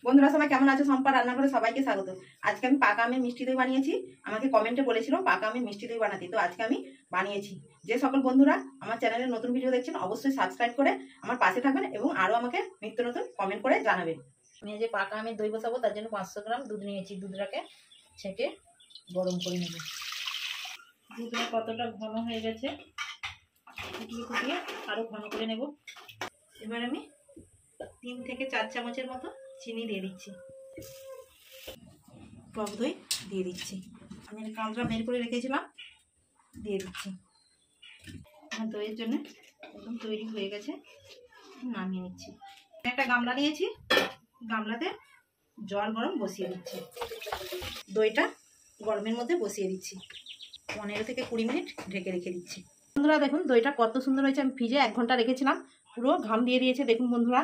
বন্ধুরা সবাই কেমন আছো? সম্পা রান্নাঘরে সবাইকে স্বাগত। আজকে আমি পাকা আমের মিষ্টি দই বানিয়েছি। আমাকে কমেন্টে বলেছিল পাকা আমের মিষ্টি দই বানাতে, তো আজকে আমি বানিয়েছি। যে সকল বন্ধুরা আমার চ্যানেলে নতুন ভিডিও দেখছেন অবশ্যই সাবস্ক্রাইব করে আমার পাশে থাকবেন এবং আরও আমাকে নিত্য নতুন কমেন্ট করে জানাবেন। আমি যে পাকা আমের দই বসাবো তার জন্য 500 গ্রাম দুধ নিয়েছি। দুধটাকে ছেঁকে গরম করে নেব। দুধটা কতটা ঘন হয়ে গেছে ফুটিয়ে ফুটিয়ে আরও ঘন করে নেব। এবার আমি 3 থেকে 4 চামচের মতো চিনি দিয়ে দিচ্ছি। টক দই দিয়ে দিচ্ছি। আমি কাঁচা বের করে রেখেছিলাম, দিয়ে দিচ্ছি। আমার দইয়ের জন্য একদম তৈরি হয়ে গেছে, নামিয়ে নিচ্ছি। একটা গামলা নিয়েছি, গামলাতে জল গরম বসিয়ে দিচ্ছি। দইটা গরমের মধ্যে বসিয়ে দিচ্ছি। 15 থেকে 20 মিনিট ঢেকে রেখে দিচ্ছি। বন্ধুরা দেখুন দইটা কত সুন্দর হয়েছে। আমি ফ্রিজে 1 ঘন্টা রেখেছিলাম, পুরো ঘাম দিয়ে দিয়েছে। দেখুন বন্ধুরা